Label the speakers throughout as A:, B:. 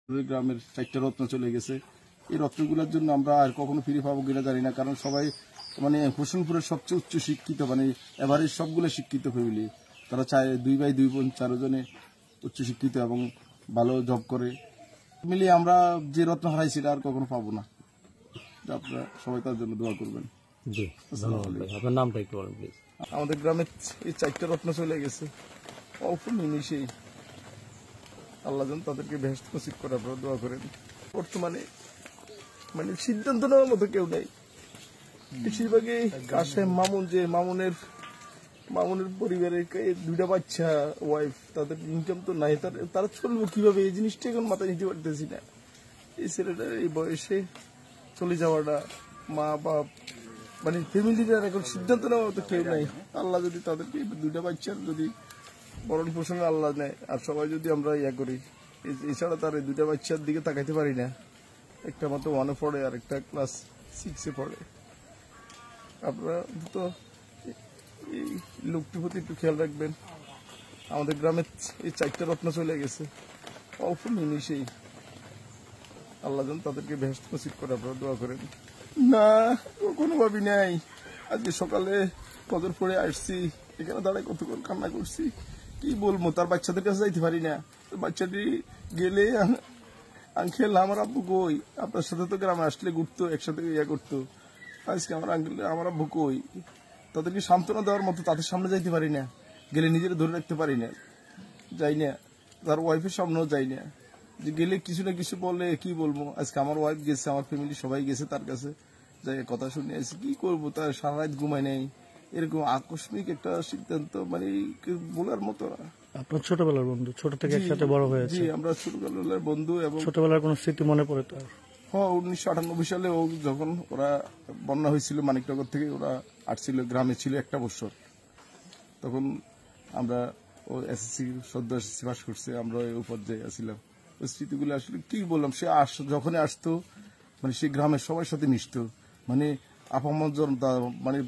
A: গ্রামের 4টা রত্ন চলে গেছে। এই রত্নগুলোর জন্য আমরা আর কখনো ফিরে পাবো কিনা জানি না, কারণ সবাই মানে হোসেনপুরের সবচেয়ে উচ্চ শিক্ষিত, মানে এভারেজ সবগুলো শিক্ষিত ফ্যামিলি। তারা চায় 2 ভাই 2 বোন 4 জনে উচ্চ শিক্ষিত এবং ভালো জব করে মিলিয়ে আমরা যে রত্ন হারাইছি সেটা আর কখনো পাবো না। আপনারা সবাই তার জন্য দোয়া করবেন।
B: জি, ধন্যবাদ ভাই। আপনার নামটা একটু বলেন প্লিজ।
A: আমাদের গ্রামে এই 4টা রত্ন চলে গেছে অল্প নিমিশেই। আল্লাহ যেন তাদেরকে বেহেশত নসিব করে, আপনারা দোয়া করেন। বর্তমানে মানে সিদ্ধান্ত নেওয়ার মতো কেউ নেই। বেশিরভাগই কাশেম মামুন, যে মামুনের পরিবারের 2টা বাচ্চা, ওয়াইফ, তাদের ইনকাম তো নাই, তারা চলবো কিভাবে, এই জিনিসটা এখন মাথায় নিতে পারতেছি না। এই ছেলেটার এই বয়সে চলে যাওয়াটা, মা বাপ মানে ফ্যামিলিটার এখন সিদ্ধান্ত নেওয়ার মতো কেউ নাই। আল্লাহ যদি তাদেরকে 2টা বাচ্চার যদি বরণ পোষণে আল্লাহ নেয়, আর সবাই যদি আমরা করি, এছাড়া তার এই 2টা বাচ্চার দিকে তাকাইতে পারি না। একটা মাত্র 1-এ পড়ে আর একটা ক্লাস 6-এ পড়ে। আপনারা তো এই লোকটির প্রতি একটু খেয়াল রাখবেন। আমাদের গ্রামে এই 4টা রত্ন চলে গেছে অল্প নিমিশেই। আল্লাহ যেন তাদেরকে বেহেশত নসিব করে, আপনারা দোয়া করেন। না, কোনো ভাবি নাই। আজকে সকালে ফজর পড়ে আসছি, এখানে দাঁড়ায় কতক্ষণ কান্না করছি, কি বলবো। তার বাচ্চাদের কাছে যাইতে পারি না। বাচ্চাটি গেলে আঙ্কেল আমার আব্বু কই, আপনার সাথে তো গ্রামে আসলে ঘুরতো, একসাথে করতো। আজকে আমার আঙ্কেল আমার আব্বু কই, তাদেরকে সান্ত্বনা দেওয়ার মতো তাদের সামনে যাইতে পারি না। গেলে নিজেরা ধরে রাখতে পারি না, যাই না। তার ওয়াইফের সামনেও যাই না, যে গেলে কিছু না কিছু বলে কি বলবো। আজকে আমার ওয়াইফ গেছে, আমার ফ্যামিলি সবাই গেছে তার কাছে, যাই কথা শুনে আসি। কি করবো, তার সারা রাত ঘুমায় নেই। এরকম আকস্মিক একটা সিদ্ধান্ত, মানে বলার মতো না।
B: আপনার ছোটবেলার বন্ধু, ছোট থেকে একসাথে বড় হয়েছে।
A: জি, আমরা ছোটবেলার বন্ধু। এবং
B: ছোটবেলার কোনো স্মৃতি মনে পড়ে তো?
A: হ্যাঁ, 1998 সালে যখন ওরা বন্যা হয়েছিল মানিকনগর থেকে, ওরা আসছিল, গ্রামে ছিল 1 বছর। তখন আমরা এসএসসি সদ্য এসএসসি পাস করছে, আমরা ওই পর্যায়ে আসছিলাম। ওই স্মৃতিগুলো আসলে কি বললাম, সে যখনই আসতো মানে সে গ্রামের সবার সাথে মিশতো, মানে আপামর মানে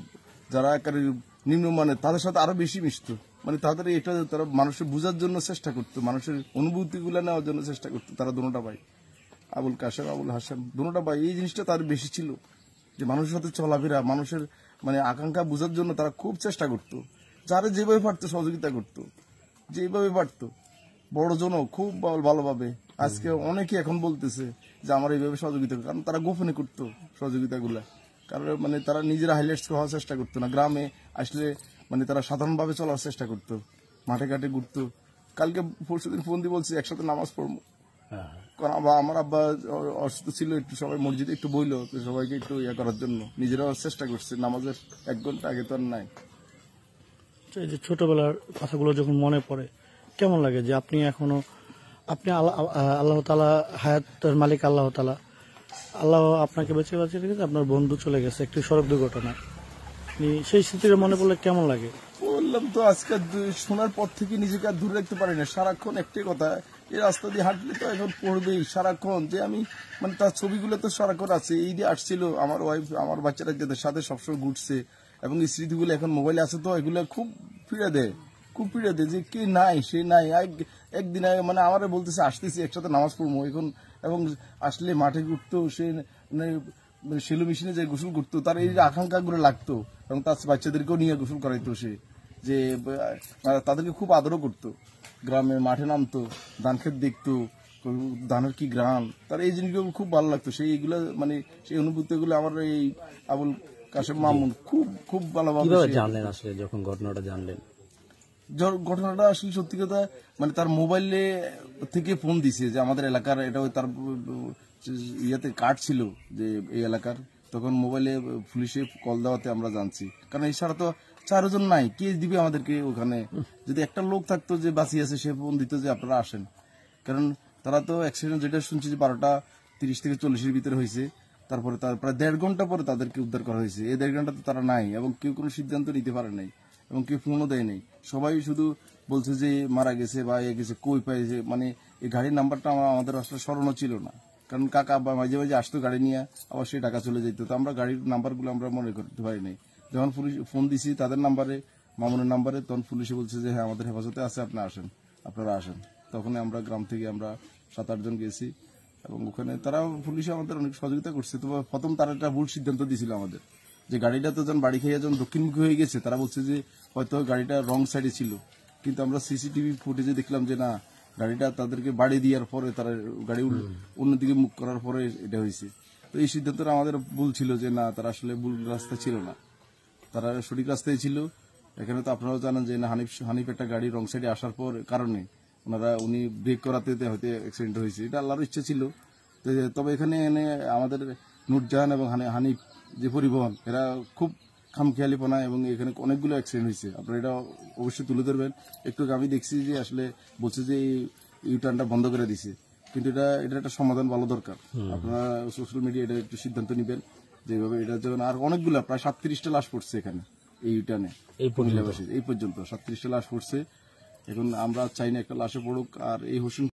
A: যারা একেবারে নিম্নমানের তাদের সাথে আরো বেশি মিশতো। মানে তাদের এটা তারা মানুষের বোঝার জন্য চেষ্টা করতো, মানুষের অনুভূতিগুলো নেওয়ার জন্য চেষ্টা করতো। তারা দুটোটা ভাই, আবুল কাশেম আবুল হাসান, দুটোটা ভাই, এই জিনিসটা তার বেশি ছিল, যে মানুষের সাথে চলাফেরা, মানুষের মানে আকাঙ্ক্ষা বোঝার জন্য তারা খুব চেষ্টা করতো। যারা যেভাবে পারতো সহযোগিতা করতো, যেভাবে পারতো। বড়জনও খুব ভালোভাবে। আজকে অনেকে এখন বলতেছে যে আমার এইভাবে সহযোগিতা, কারণ তারা গোপনে করতো সহযোগিতাগুলা। কারণ মানে তারা নিজেরা হাইলাইটস হওয়ার চেষ্টা করতো না। গ্রামে আসলে মানে তারা সাধারণভাবে চলার চেষ্টা করতো, মাঠে ঘাটে ঘুরতো। কালকে পরশুদিন ফোন দিয়ে বলছি একসাথে নামাজ পড়বো, কারণ আমার আব্বা অসুস্থ ছিল, একটু সবাই মসজিদে একটু বইলো, সবাইকে একটু করার জন্য নিজেরাও চেষ্টা করছে। নামাজের 1 ঘন্টা আগে তো আর নাই।
B: এই যে ছোটবেলার কথাগুলো যখন মনে পড়ে কেমন লাগে, যে আপনি এখনো আল্লাহ তাআলা, হায়াতের মালিক আল্লাহ তাআলা, আল্লাহ আপনাকে বেঁচে রেখেছে, আপনার বন্ধু চলে গেছে একটি সড়ক দুর্ঘটনা, সেই স্মৃতিটা মনে পড়লে কেমন লাগে?
A: বললাম তো, আজকে শোনার পর থেকে নিজেকে আর দূরে রাখতে পারি না। সারাক্ষণ একটাই কথা, এই রাস্তা দিয়ে হাঁটলে তো এখন পড়বেই সারাক্ষণ, যে আমি মানে তার ছবিগুলো তো সারাক্ষণ আছে। এই দিয়ে আসছিল আমার ওয়াইফ, আমার বাচ্চারা যাদের সাথে সবসময় ঘুরছে, এবং এই স্মৃতিগুলো এখন মোবাইলে আছে, তো এগুলো খুব পীড়া দেয়, খুব পীড়া দেয়, যে কে নাই সে নাই। একদিন আগে মানে আমার বলতেছে আসতেছি একসাথে নামাজ পড়বো এখন, এবং আসলে মাঠে ঘুরতো সে, মানে সেলো মেশিনে যে গোসল করতো, তার এই আকাঙ্ক্ষাগুলো লাগতো, এবং তার বাচ্চাদেরকেও নিয়ে গোসল করাইতো সে, যে তাদেরকে খুব আদরও করতো। গ্রামে মাঠে নামতো, ধান ক্ষেত দেখতো, ধানের কি গ্রাম, তার এই জিনিসগুলো খুব ভালো লাগতো। সেইগুলো মানে সেই অনুভূতিগুলো আমার এই আবুল কাশেম মামুন খুব খুব ভালোভাবে
B: জানলেন। আসলে যখন ঘটনাটা জানলেন,
A: ঘটনাটা আসলে সত্যি কথা, মানে তার মোবাইলে থেকে ফোন দিছে যে আমাদের এলাকার, এটা তার ইয়াতে কার্ড ছিল যে এই এলাকার, তখন মোবাইলে পুলিশে কল দেওয়াতে আমরা জানছি। কারণ এছাড়া তো 4 জন নাই, কে দিবে আমাদেরকে ওখানে। যদি একটা লোক থাকতো যে বাঁচিয়ে আছে, সে ফোন দিত যে আপনারা আসেন। কারণ তারা তো অ্যাক্সিডেন্ট যেটা শুনছি যে 12:30 থেকে 40-এর ভিতরে হয়েছে, তারপরে তার প্রায় 1.5 ঘন্টা পরে তাদেরকে উদ্ধার করা হয়েছে। এই 1.5 ঘন্টা তো তারা নাই, এবং কেউ কোনো সিদ্ধান্ত নিতে পারে নাই, এবং কেউ ফোনও দেয় নাই। সবাই শুধু বলছে যে মারা গেছে বা গেছে, কই পাইছে। মানে এই গাড়ির নাম্বারটা আমাদের আসলে স্মরণও ছিল না, কারণ কাকা মাঝে মাঝে আসতো গাড়ি নিয়ে, আবার সে ঢাকা চলে যেত, তো আমরা গাড়ির নাম্বারগুলো আমরা মনে করতে পারি নাই। যখন পুলিশ ফোন দিছি তাদের নাম্বারে, মামুনের নাম্বারে, তখন পুলিশে বলছে যে হ্যাঁ আমাদের হেফাজতে আছে, আপনারা আসেন। তখন আমরা গ্রাম থেকে আমরা 7-8 জন গেছি এবং ওখানে তারা পুলিশ আমাদের অনেক সহযোগিতা করছে। তো প্রথম তারা একটা ভুল সিদ্ধান্ত দিয়েছিল আমাদের, যে গাড়িটা তো যখন বাড়ি খেয়ে যখন দক্ষিণমুখী হয়ে গেছে, তারা বলছে যে হয়তো গাড়িটা রং সাইডে ছিল, কিন্তু আমরা সিসিটিভি ফুটেজে দেখলাম যে না, গাড়িটা তাদেরকে বাড়ি দেওয়ার পরে তারা গাড়ি অন্যদিকে মুখ করার পরে এটা হয়েছে। তো এই সিদ্ধান্তটা আমাদের ভুল ছিল, যে না, তারা আসলে ভুল রাস্তা ছিল না, তারা সঠিক রাস্তায় ছিল। এখানে তো আপনারাও জানেন যে না, হানিফ একটা গাড়ি রং সাইডে আসার পর কারণে উনি ব্রেক করাতে হয়তো অ্যাক্সিডেন্ট হয়েছে, এটা আল্লাহর ইচ্ছা ছিল। তবে এখানে এনে আমাদের নুরজাহান এবং হানিফ যে পরিবহন, এরা খুব খামখেয়ালিপনা, এবং এখানে অনেকগুলো অ্যাক্সিডেন্ট হয়েছে, আপনারা এটা অবশ্যই তুলে ধরবেন। একটু আমি দেখছি যে আসলে বলছে যে ইউটার্নটা বন্ধ করে দিছে, কিন্তু এটা একটা সমাধান ভালো দরকার। আপনারা সোশ্যাল মিডিয়া এটা একটু সিদ্ধান্ত নেবেন যেভাবে এটা যেমন। আর অনেকগুলো প্রায় 37টা লাশ পড়ছে এখানে এই ইউটার্নে, এই পর্যন্ত 37টা লাশ পড়ছে। এখন আমরা চাই না একটা লাশে পড়ুক। আর এই হোসেন